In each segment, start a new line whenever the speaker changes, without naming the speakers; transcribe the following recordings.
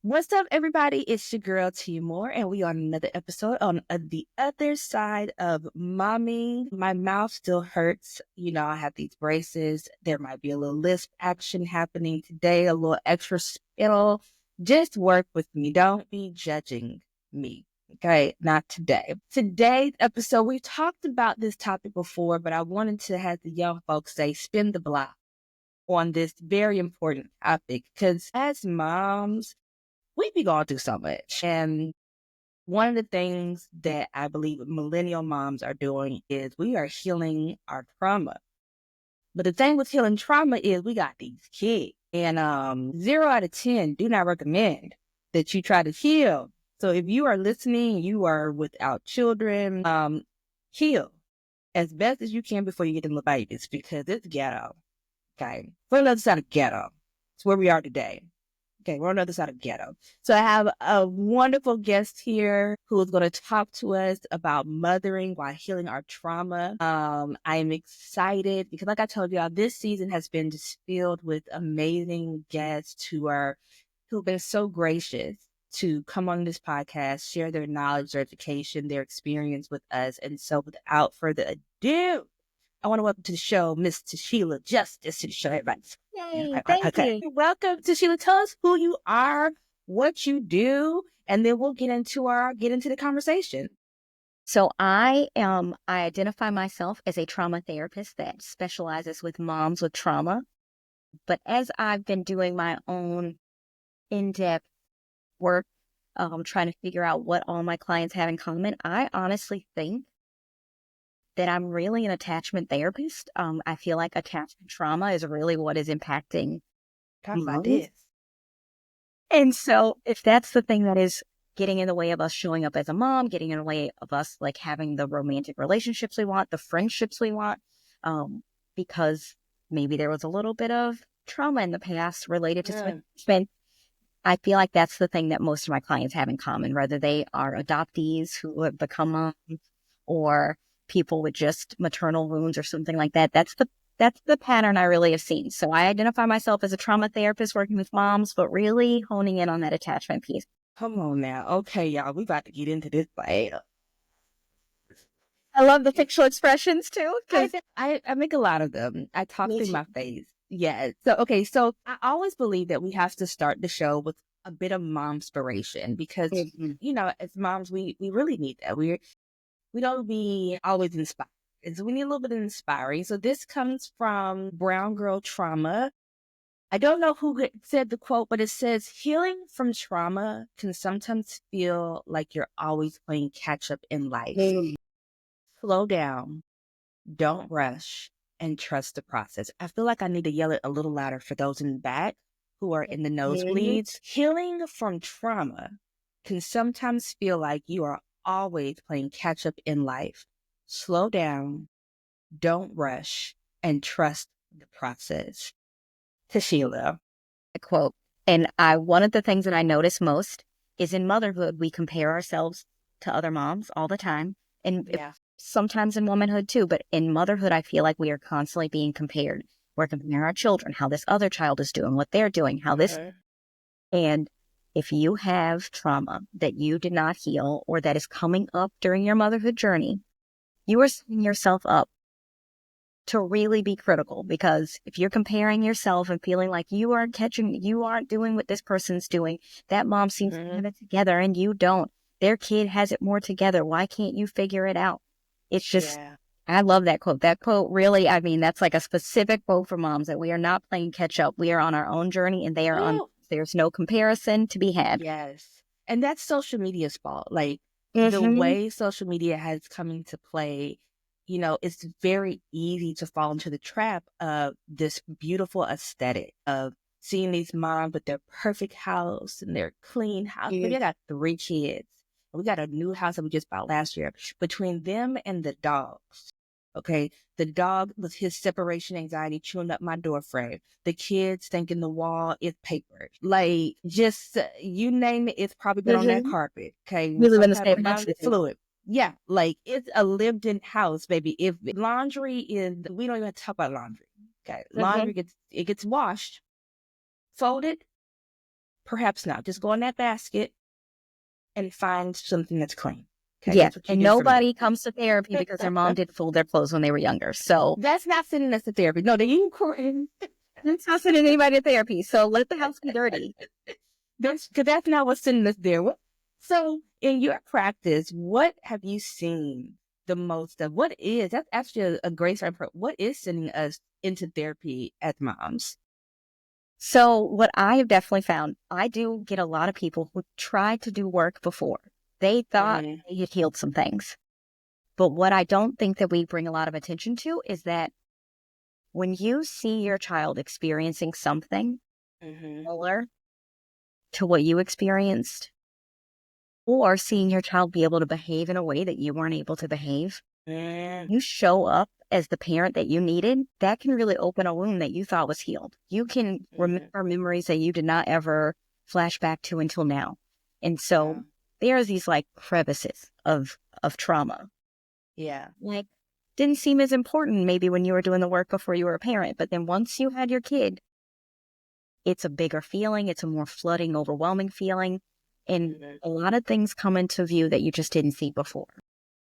What's up, everybody? It's your girl, T Moore, and we on another episode on the other side of mommy. My mouth still hurts. I have these braces. There might be a little lisp action happening today, a little extra spittle. Just work with me. Don't be judging me. Okay, not today. Today's episode, we talked about this topic before, but I wanted to have the young folks say, spin the block on this very important topic because as moms, we be going through so much. And one of the things that I believe millennial moms are doing is we are healing our trauma. But the thing with healing trauma is we got these kids. And 0 out of 10 do not recommend that you try to heal. So if you are listening, you are without children, heal as best as you can before you get them the babies because it's ghetto. Okay. We're on the other side of ghetto. It's where we are today. Okay, we're on the other side of ghetto. So I have a wonderful guest here who is going to talk to us about mothering while healing our trauma. I am excited because, like I told y'all, this season has been just filled with amazing guests who've been so gracious to come on this podcast, share their knowledge, their education, their experience with us. And so, without further ado, I want to welcome to the show Miss Tisheila Justice to the show, everybody.
Yay, thank you.
Welcome, Tisheila. Tell us who you are, what you do, and then we'll get into the conversation.
So I identify myself as a trauma therapist that specializes with moms with trauma. But as I've been doing my own in-depth work, trying to figure out what all my clients have in common, I honestly think that I'm really an attachment therapist. I feel like attachment trauma is really what is impacting
Talk about
moms.
this.
And so if that's the thing that is getting in the way of us showing up as a mom, getting in the way of us like having the romantic relationships we want, the friendships we want, because maybe there was a little bit of trauma in the past related to switchment. I feel like that's the thing that most of my clients have in common, whether they are adoptees who have become moms or people with just maternal wounds or something like that. That's the pattern I really have seen. So I identify myself as a trauma therapist working with moms, but really honing in on that attachment piece.
Come on now. Okay, y'all, we about to get into this later.
I love the facial expressions too.
I make a lot of them. I talk through my face. Yeah. So I always believe that we have to start the show with a bit of momspiration because as moms we really need that. We don't be always inspired. And so we need a little bit of inspiring. So this comes from Brown Girl Trauma. I don't know who said the quote, but it says, healing from trauma can sometimes feel like you're always playing catch up in life. Slow down, don't rush, and trust the process. I feel like I need to yell it a little louder for those in the back who are in the nosebleeds. Healing from trauma can sometimes feel like you are always playing catch up in life. Slow down, don't rush, and trust the process. Tisheila.
A quote. And one of the things that I notice most is in motherhood, we compare ourselves to other moms all the time. And sometimes in womanhood too, but in motherhood, I feel like we are constantly being compared. We're comparing our children, how this other child is doing, what they're doing, how this. And if you have trauma that you did not heal or that is coming up during your motherhood journey, you are setting yourself up to really be critical, because if you're comparing yourself and feeling like you aren't doing what this person's doing, that mom seems to have it together and you don't. Their kid has it more together. Why can't you figure it out? It's just, I love that quote. That quote really, I mean, that's like a specific quote for moms, that we are not playing catch up. We are on our own journey and they are on, there's no comparison to be had.
Yes. And that's social media's fault. Like the way social media has come into play, it's very easy to fall into the trap of this beautiful aesthetic of seeing these moms with their perfect house and their clean house. We got 3 kids. We got a new house that we just bought last year. Between them and the dogs, okay, the dog with his separation anxiety chewing up my door frame. The kids thinking the wall is papered. Like, just you name it, it's probably been on that carpet. Okay,
We live in the same house.
Fluid. Yeah, like it's a lived-in house, baby. If laundry is, we don't even talk about laundry. Okay, laundry gets washed, folded, Perhaps not. Just go in that basket and find something that's clean. Okay,
Yeah.
that's what you
And
do for me.
nobody comes to therapy because their mom didn't fold their clothes when they were younger. So
That's not sending us to therapy. No, they incorrect.
that's not sending anybody to therapy. So let the house be dirty.
That's not what's sending us there. So in your practice, what have you seen the most of? That's actually a great start. What is sending us into therapy as moms?
So what I have definitely found, I do get a lot of people who tried to do work before. They thought they had healed some things. But what I don't think that we bring a lot of attention to is that when you see your child experiencing something similar to what you experienced, or seeing your child be able to behave in a way that you weren't able to behave, you show up as the parent that you needed, that can really open a wound that you thought was healed. You can remember memories that you did not ever flash back to until now. And so there are these like crevices of trauma.
Yeah.
Like, didn't seem as important maybe when you were doing the work before you were a parent. But then once you had your kid, it's a bigger feeling. It's a more flooding, overwhelming feeling. And a lot of things come into view that you just didn't see before.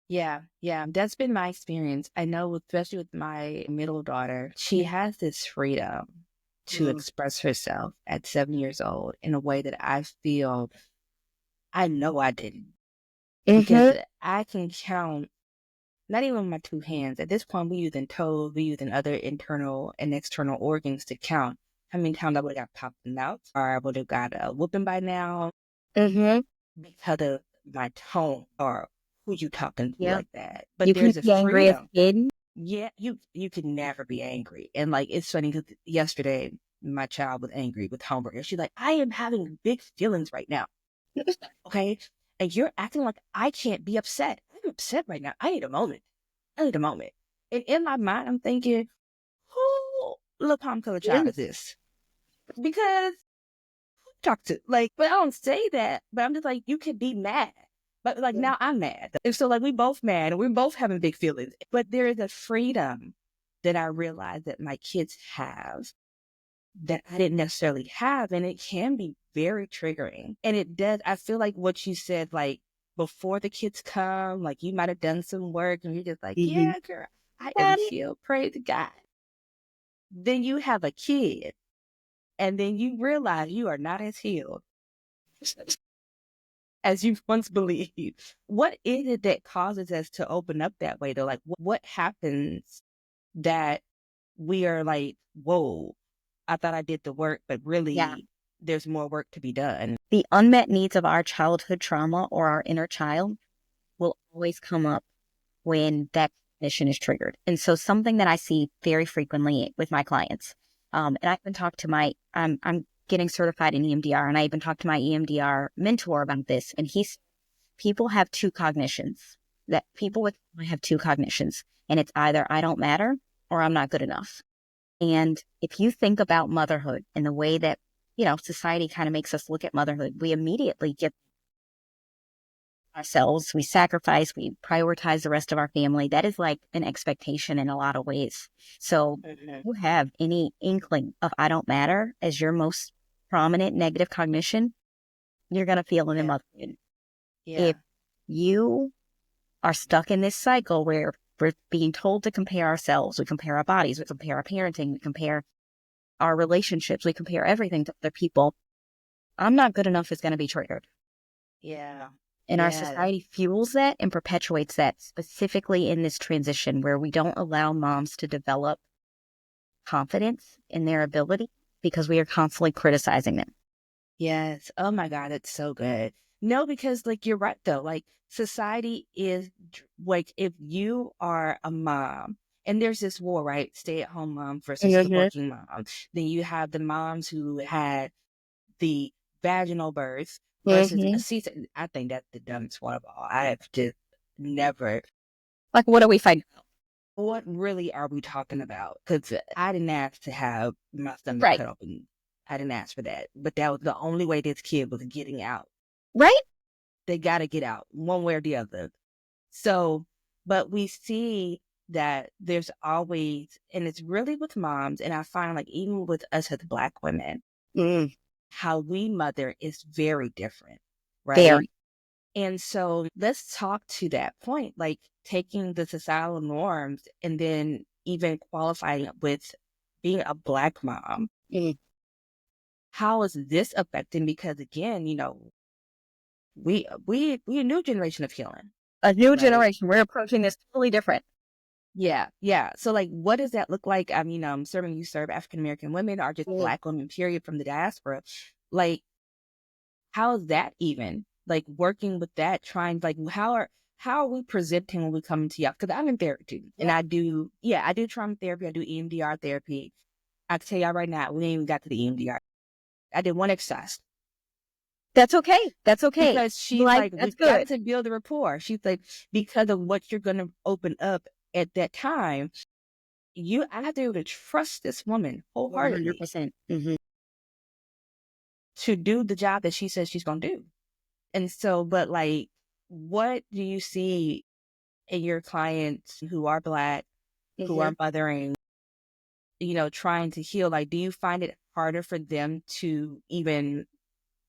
Yeah, yeah, that's been my experience. I know, especially with my middle daughter, she has this freedom to express herself at 7 years old in a way that I know I didn't. Because I can count, not even with my two hands. At this point, we using toes, we using other internal and external organs to count how many times I would have got popped in the mouth, or I would have got a whooping by now because of my tone or who you talking to like that. But
You can
there's a
be angry as
freedom.
a kid.
Yeah, you can never be angry. And like it's funny because yesterday my child was angry with homework and she's like, I am having big feelings right now. Okay. And you're acting like I can't be upset. I'm upset right now. I need a moment. I need a moment. And in my mind, I'm thinking, who look palm color child is this? Because talk to like, but I don't say that. But I'm just like, you could be mad. But like now I'm mad. And so like we both mad and we're both having big feelings. But there is a freedom that I realize that my kids have that I didn't necessarily have. And it can be very triggering. And it does, I feel like what you said, like before the kids come, like you might have done some work and you're just like, yeah, girl, I am healed. Praise God. Then you have a kid and then you realize you are not as healed as you once believed. What is it that causes us to open up that way though? Like what happens that we are like, whoa, I thought I did the work, but really there's more work to be done.
The unmet needs of our childhood trauma or our inner child will always come up when that condition is triggered. And so something that I see very frequently with my clients, and I even talked to I'm getting certified in EMDR, and I even talked to my EMDR mentor about this. And people have two cognitions, that people with have two cognitions, and it's either I don't matter or I'm not good enough. And if you think about motherhood and the way that, society kind of makes us look at motherhood, we immediately get ourselves, we sacrifice, we prioritize the rest of our family. That is like an expectation in a lot of ways. So if you have any inkling of I don't matter as your most prominent negative cognition, you're going to feel it in motherhood. If you are stuck in this cycle where we're being told to compare ourselves, we compare our bodies, we compare our parenting, we compare our relationships, we compare everything to other people, I'm not good enough is going to be triggered.
Yeah.
And our society fuels that and perpetuates that, specifically in this transition where we don't allow moms to develop confidence in their ability because we are constantly criticizing them.
Yes. Oh my God, it's so good. No, because like you're right though. Like society is like if you are a mom and there's this war, right? Stay at home mom versus the working mom. Then you have the moms who had the vaginal birth versus a C-section. I think that's the dumbest one of all. I have just never.
Like, what are we fighting about?
What really are we talking about? Because I didn't ask to have my stomach cut open. I didn't ask for that. But that was the only way this kid was getting out.
Right?
They got to get out one way or the other. So, but we see that there's always, and it's really with moms, and I find like even with us as Black women, how we mother is very different, right?
Very.
And so let's talk to that point, like taking the societal norms and then even qualifying it with being a Black mom.
Mm.
How is this affecting? Because again, we a new generation of healing,
A new
right?
generation. We're approaching this totally different.
Yeah, yeah. So like, what does that look like? I mean, serving you serve African American women or just
Mm.
Black women, period, from the diaspora. Like, how is that even like working with that? Trying like how are we presenting when we come to you? Because I'm in therapy too, and
Yeah.
I do trauma therapy, I do EMDR therapy. I can tell y'all right now, we ain't even got to the EMDR. I did one exercise
That's okay. That's okay.
because she's
Like,
like,
that's
we've got
good.
to build a rapport. She's like, because of what you're gonna open up at that time, I have to be able to trust this woman wholeheartedly
100%. Mm-hmm.
to do the job that she says she's gonna do. And so, but like, what do you see in your clients who are Black, who
Mm-hmm.
are mothering, trying to heal? Like, do you find it harder for them to even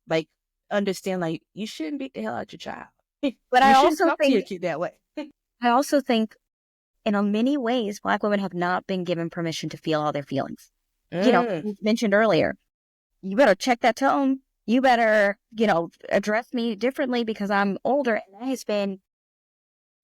like understand, like, you shouldn't beat the hell out your child?
But
You shouldn't talk to your kid that way.
I also think in many ways, Black women have not been given permission to feel all their feelings.
Mm,
You mentioned earlier, you better check that tone. You better, address me differently because I'm older. And that has been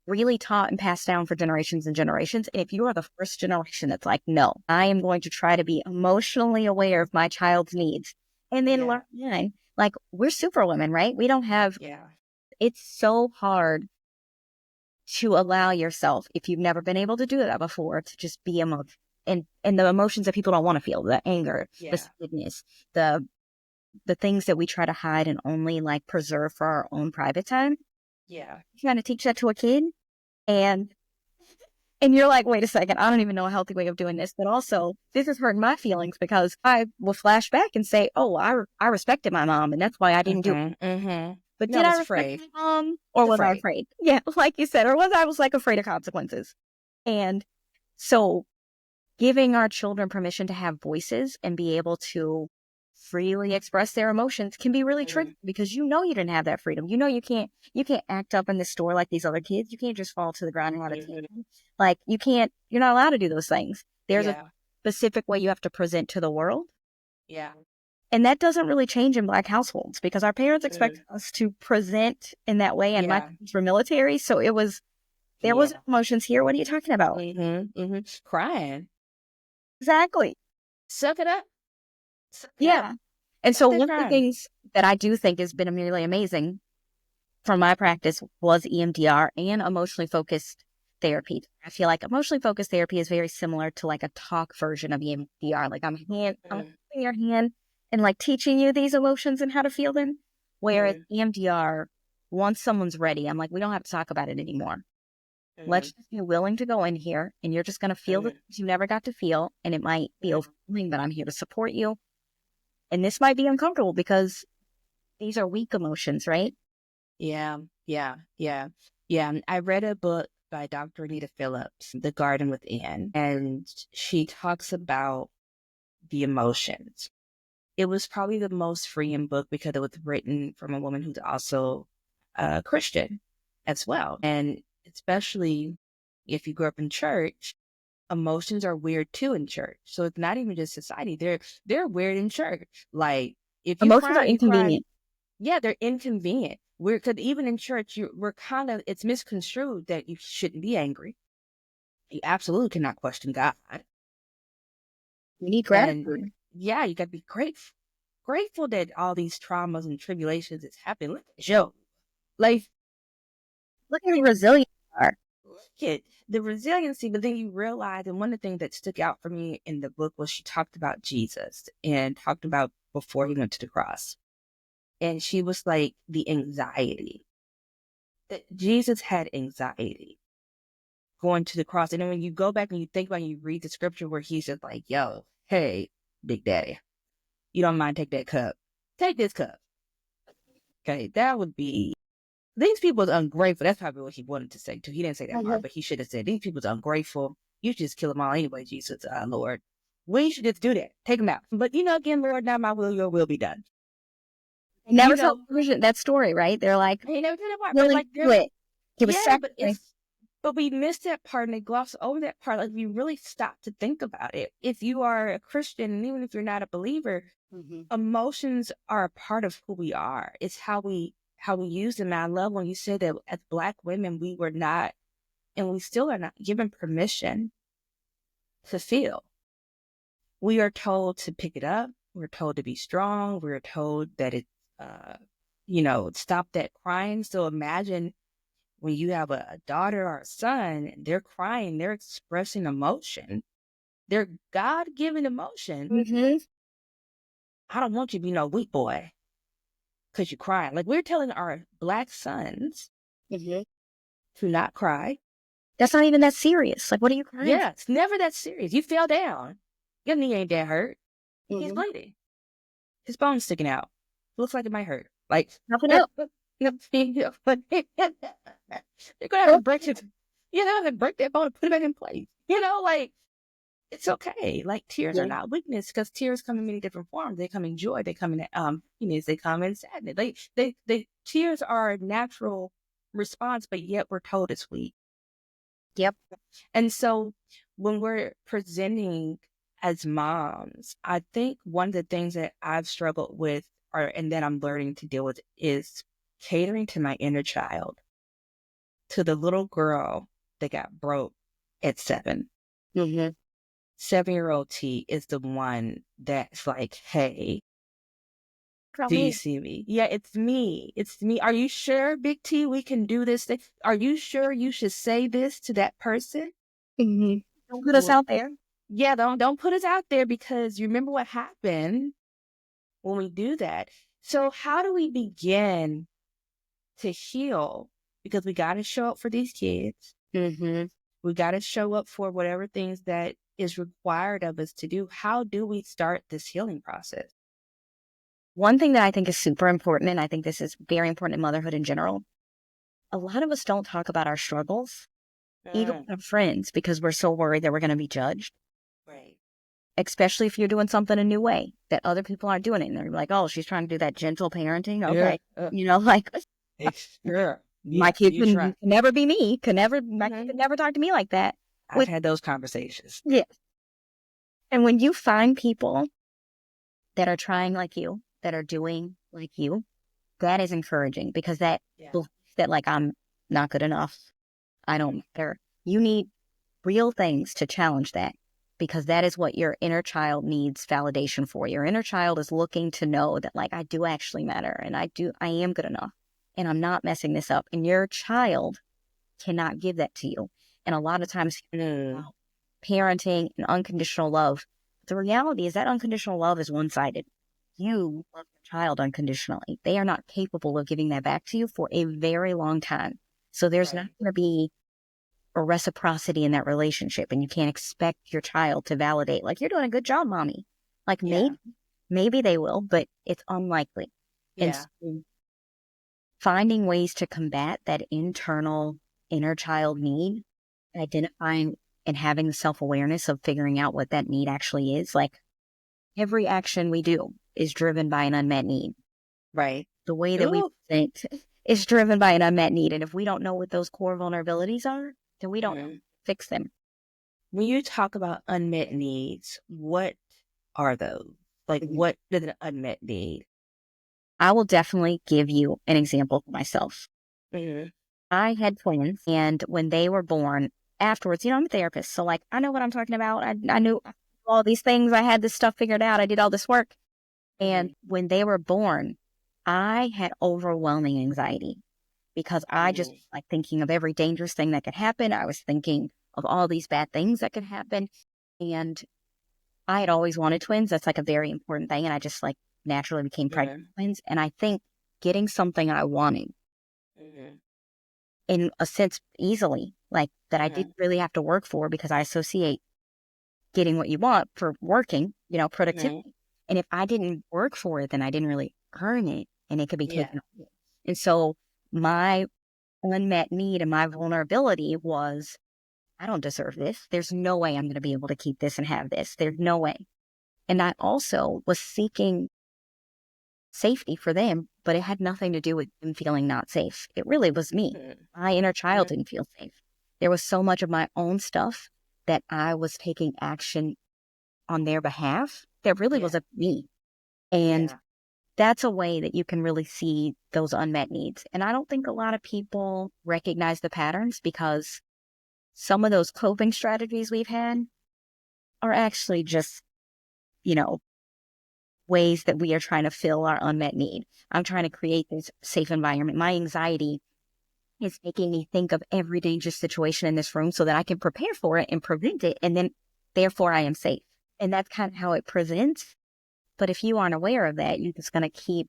really taught and passed down for generations and generations. And if you are the first generation that's like, no, I am going to try to be emotionally aware of my child's needs and then
yeah,
learn, like, we're superwomen, right? We don't have,
yeah,
it's so hard to allow yourself, if you've never been able to do that before, to just be emotional. And the emotions that people don't want to feel, the anger, the
yeah,
sadness, the things that we try to hide and only like preserve for our own private time.
yeah,
Trying to teach that to a kid, and you're like, wait a second, I don't even know a healthy way of doing this. But also, this is hurting my feelings because I will flash back and say, oh, I respected my mom, and that's why I didn't do it.
mm-hmm, mm-hmm.
But
No, I
did I
was
respect
afraid.
my mom,
I
or
was
was I
afraid.
afraid? Yeah, like you said, or was I was like afraid of consequences? And so giving our children permission to have voices and be able to freely express their emotions can be really tricky because you didn't have that freedom. You can't act up in the store like these other kids. You can't just fall to the ground and want to take them. Like you're not allowed to do those things. There's a
Yeah,
specific way you have to present to the world.
yeah,
And that doesn't really change in Black households because our parents expect us to present in that way. And my
yeah,
parents were military. So there was
yeah.
emotions here. What are you talking about?
Mm-hmm, mm-hmm. Crying.
Exactly.
Suck it up. Suck it up.
Yeah. And
Stop
so
that
one of the
crying.
things that I do think has been really amazing from my practice was EMDR and emotionally focused therapy. I feel like emotionally focused therapy is very similar to like a talk version of EMDR. Like I'm holding your hand and like teaching you these emotions and how to feel them. Whereas
Mm-hmm,
EMDR, once someone's ready, I'm like, we don't have to talk about it anymore.
mm-hmm,
Let's just be willing to go in here and you're just going to feel the
mm-hmm,
things you never got to feel. And it might be
mm-hmm.
overwhelming, but I'm here to support you. And this might be uncomfortable because these are weak emotions, right?
Yeah, yeah, yeah, yeah. I read a book by Dr. Anita Phillips, The Garden Within, and she talks about the emotions. It was probably the most freeing book because it was written from a woman who's also a Christian as well. And especially if you grew up in church, emotions are weird too in church. So it's not even just society. They're weird in church. Like if you
Emotions
cry,
are
you cry.
inconvenient.
Yeah, they're inconvenient. Because even in church, we're kind of, it's misconstrued that you shouldn't be angry. You absolutely cannot question God.
We need
And
gratitude.
yeah, you got to be grateful that all these traumas and tribulations that's happened. Look at Joe. Like,
Look how resilient we are.
look at the resiliency. But then you realize, and one of the things that stuck out for me in the book was she talked about Jesus and talked about before he went to the cross. And she was like, the anxiety that Jesus had anxiety going to the cross. And then when you go back and you think about it, you read the scripture where he's just like, yo, hey, Big Daddy, you don't mind take that cup. Take this cup. Okay, that would be, these people's ungrateful. That's probably what he wanted to say too. He didn't say that part,
Mhm.
but he should have said, these people's ungrateful. You should just kill them all anyway, Jesus, Lord. We should just do that. Take them out. But again, Lord, not my will, your will be done.
I never saw that story, right? They're like,
they never did that part, but
willing
like
to do it. He was
yeah,
sacrificed.
but we missed that part and they gloss over that part. Like, we really stop to think about it. If you are a Christian, and even if you're not a believer, emotions are a part of who we are. It's how we use them. And I love when you said that as Black women, we were not, and we still are not given permission to feel. We are told to pick it up. We're told to be strong. We're told that it's, stop that crying. So imagine when you have a daughter or a son, and they're crying, they're expressing emotion. They're God-given emotion. I don't want you to be no weak boy because you're crying. Like, we're telling our Black sons to not cry.
That's not even that serious. Like, what are you crying?
Yeah, it's never that serious. You fell down. Your knee ain't that hurt. He's bleeding. His bone's sticking out. Looks like it might hurt. Like,
Nothing else.
they're gonna have to break it. Break that bone and put it back in place. Like, it's okay. Like, tears are not weakness, because tears come in many different forms. They come in joy. They come in they come in sadness. They tears are a natural response, but yet we're told it's weak.
Yep.
And so when we're presenting as moms, I think one of the things that I've struggled with, and that I'm learning to deal with, is catering to my inner child, to the little girl that got broke at 7. 7-year-old T is the one that's like, hey, do you see me? Yeah, it's me. It's me. Are you sure, Big T, we can do this thing? Are you sure you should say this to that person?
Don't put us out there.
Yeah, don't put us out there, because you remember what happened when we do that. So how do we begin to heal? Because we got to show up for these kids. We got to show up for whatever things that is required of us to do. How do we start this healing process?
One thing that I think is super important, and I think this is very important in motherhood in general, a lot of us don't talk about our struggles, even with our friends, because we're so worried that we're going to be judged.
Right.
Especially if you're doing something a new way that other people aren't doing it. And they're like, oh, she's trying to do that gentle parenting. Okay.
Sure.
My kid can never be me. My kid could never talk to me like that.
I've had those conversations.
Yeah. And when you find people that are trying like you, that are doing like you, that is encouraging, because that like, I'm not good enough, I don't matter. You need real things to challenge that, because that is what your inner child needs validation for. Your inner child is looking to know that, like, I do actually matter, and I am good enough, and I'm not messing this up. And your child cannot give that to you. And a lot of times, parenting and unconditional love, the reality is that unconditional love is one-sided. You love your child unconditionally. They are not capable of giving that back to you for a very long time. So there's not going to be a reciprocity in that relationship, and you can't expect your child to validate, like, you're doing a good job, mommy. Like, maybe they will, but it's unlikely. And so finding ways to combat that internal inner child need, identifying and having the self-awareness of figuring out what that need actually is. Like, every action we do is driven by an unmet need.
Right.
The way that we think is driven by an unmet need. And if we don't know what those core vulnerabilities are, then we don't fix them.
When you talk about unmet needs, what are those? Like, what is an unmet need?
I will definitely give you an example for myself. I had twins, and when they were born, afterwards, I'm a therapist, so, like, I know what I'm talking about. I knew all these things. I had this stuff figured out. I did all this work. And when they were born, I had overwhelming anxiety, because I just was, like, thinking of every dangerous thing that could happen. I was thinking of all these bad things that could happen. And I had always wanted twins. That's, like, a very important thing. And I just, like, naturally became pregnant with twins. And I think getting something I wanted in a sense easily, like, that I didn't really have to work for, because I associate getting what you want for working, productivity. And if I didn't work for it, then I didn't really earn it, and it could be taken away. And so my unmet need and my vulnerability was, I don't deserve this. There's no way I'm going to be able to keep this and have this. There's no way. And I also was seeking safety for them, but it had nothing to do with them feeling not safe. It really was me. My inner child didn't feel safe. There was so much of my own stuff that I was taking action on their behalf that really wasn't me. And that's a way that you can really see those unmet needs. And I don't think a lot of people recognize the patterns, because some of those coping strategies we've had are actually just, ways that we are trying to fill our unmet need. I'm trying to create this safe environment. My anxiety is making me think of every dangerous situation in this room so that I can prepare for it and prevent it. And then therefore I am safe. And that's kind of how it presents. But if you aren't aware of that, you're just going to keep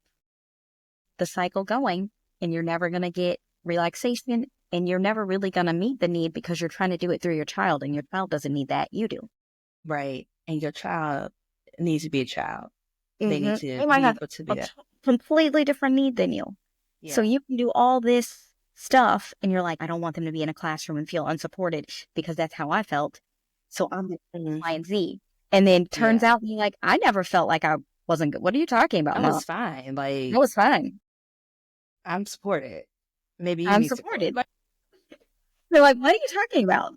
the cycle going, and you're never going to get relaxation, and you're never really going to meet the need, because you're trying to do it through your child, and your child doesn't need that. You do.
Right. And your child needs to be a child. They need to
They might
be
have
able to be that.
completely different need than you.
Yeah.
So you can do all this stuff, and you're like, I don't want them to be in a classroom and feel unsupported, because that's how I felt. So I'm doing Y and Z. And then turns out, you're like, I never felt like I wasn't good. What are you talking about,
I
Mom?
was fine. Like,
I was fine.
I'm supported. Maybe you
I'm
need
supported.
support.
They're like, what are you talking about?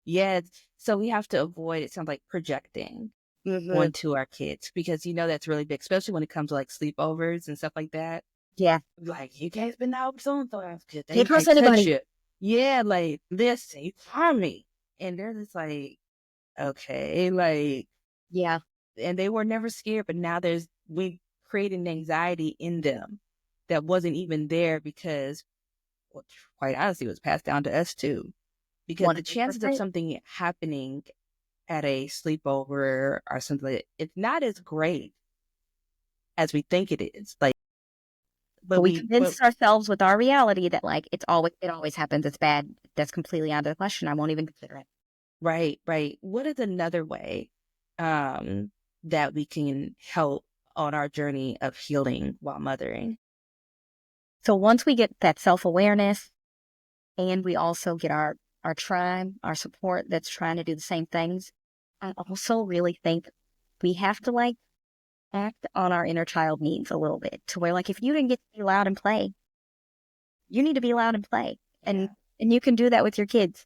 Yeah. So we have to avoid, it sounds like, projecting onto our kids, because that's really big, especially when it comes to like sleepovers and stuff like that.
Yeah.
Like, you guys been out with so-and-so because they
Can't trust
might touch
anybody.
you. Yeah, like, listen, you harm me. And they're just like, okay, like,
yeah.
And they were never scared, but now we created an anxiety in them that wasn't even there, because, well, quite honestly, it was passed down to us too. Because the chances of something happening at a sleepover or something, it's not as great as we think it is. Like,
but we convince ourselves with our reality that, like, it always happens. It's bad. That's completely out of the question. I won't even consider it.
Right. What is another way that we can help on our journey of healing while mothering?
So once we get that self-awareness, and we also get our tribe, our support that's trying to do the same things, I also really think we have to act on our inner child needs a little bit, to where, like, if you didn't get to be loud and play, you need to be loud and play. And you can do that with your kids.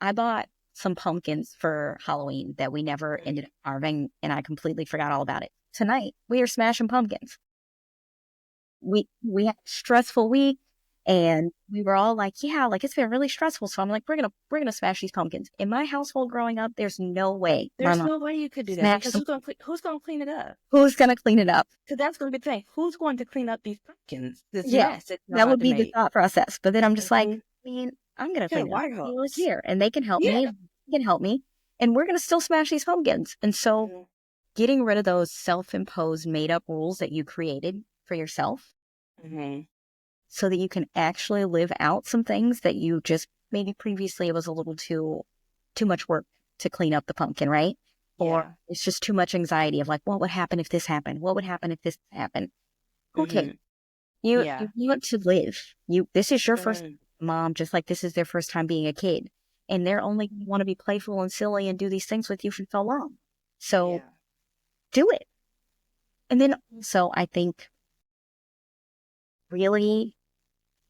I bought some pumpkins for Halloween that we never ended up carving, and I completely forgot all about it. Tonight, we are smashing pumpkins. We had a stressful week, and we were all like, it's been really stressful. So I'm like, we're gonna smash these pumpkins. In my household growing up, there's no way.
There's no way you could do that, because who's gonna clean it up?
Who's gonna clean it up?
Because that's gonna be the thing. Who's going to clean up these pumpkins? This
mess. That would be the thought process. But then I'm just like, man, I'm gonna clean it up here, and they can help me. They can help me, and we're gonna still smash these pumpkins. And so, getting rid of those self-imposed, made-up rules that you created for yourself, so that you can actually live out some things that you just maybe previously it was a little too much work to clean up the pumpkin, right? Or it's just too much anxiety of like, what would happen if this happened? What would happen if this happened? Okay, you want to live. This is your first mom, just like this is their first time being a kid, and they're only want to be playful and silly and do these things with you for so long. So do it. And then also, I think really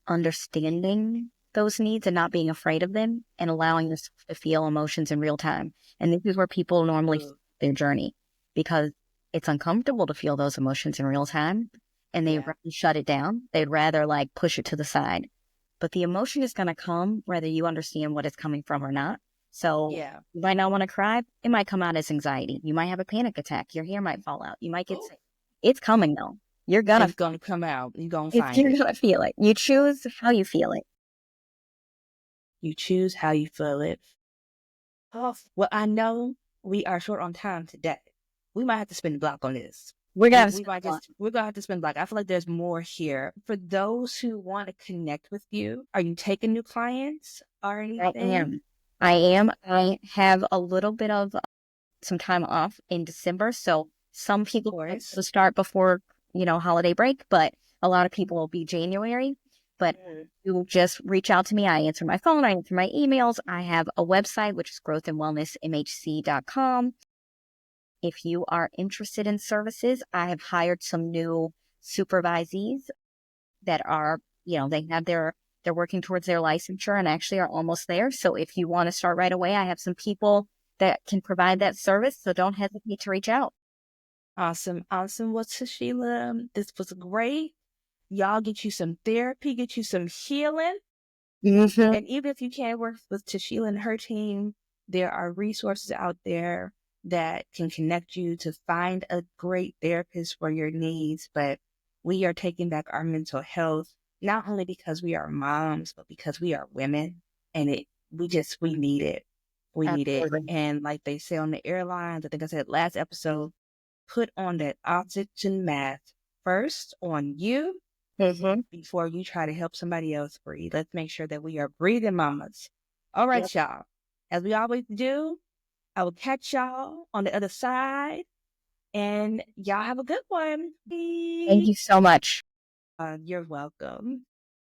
understanding those needs and not being afraid of them, and allowing us to feel emotions in real time. And this is where people normally start their journey, because it's uncomfortable to feel those emotions in real time, and they rather shut it down. They'd rather push it to the side. But the emotion is going to come whether you understand what it's coming from or not. So you might not want to cry. It might come out as anxiety. You might have a panic attack. Your hair might fall out. You might get sick. It's coming though. It's
going to come out. You're going to find
it. You're going to feel it. You choose how you feel it.
You choose how you feel it. Oh, well, I know we are short on time today. We might have to spend a block on this. We're gonna have to spend a block. I feel like there's more here. For those who want to connect with you, are you taking new clients or anything?
I am. I have a little bit of some time off in December, so some people will start before holiday break, but a lot of people will be January. But you just reach out to me. I answer my phone. I answer my emails. I have a website, which is growthandwellnessmhc.com. If you are interested in services, I have hired some new supervisees that are, they have they're working towards their licensure and actually are almost there. So if you want to start right away, I have some people that can provide that service. So don't hesitate to reach out.
Awesome. Awesome. Well, Tisheila, this was great. Y'all get you some therapy, get you some healing.
Mm-hmm.
And even if you can't work with Tisheila and her team, there are resources out there that can connect you to find a great therapist for your needs. But we are taking back our mental health, not only because we are moms, but because we are women. And we need it. We need it.
Absolutely.
And like they say on the airlines, I think I said last episode, put on that oxygen mask first on you
Mm-hmm.
before you try to help somebody else breathe. Let's make sure that we are breathing mamas. All right,
Yep.
y'all. As we always do, I will catch y'all on the other side. And y'all have a good one.
Thank you so much.
You're welcome.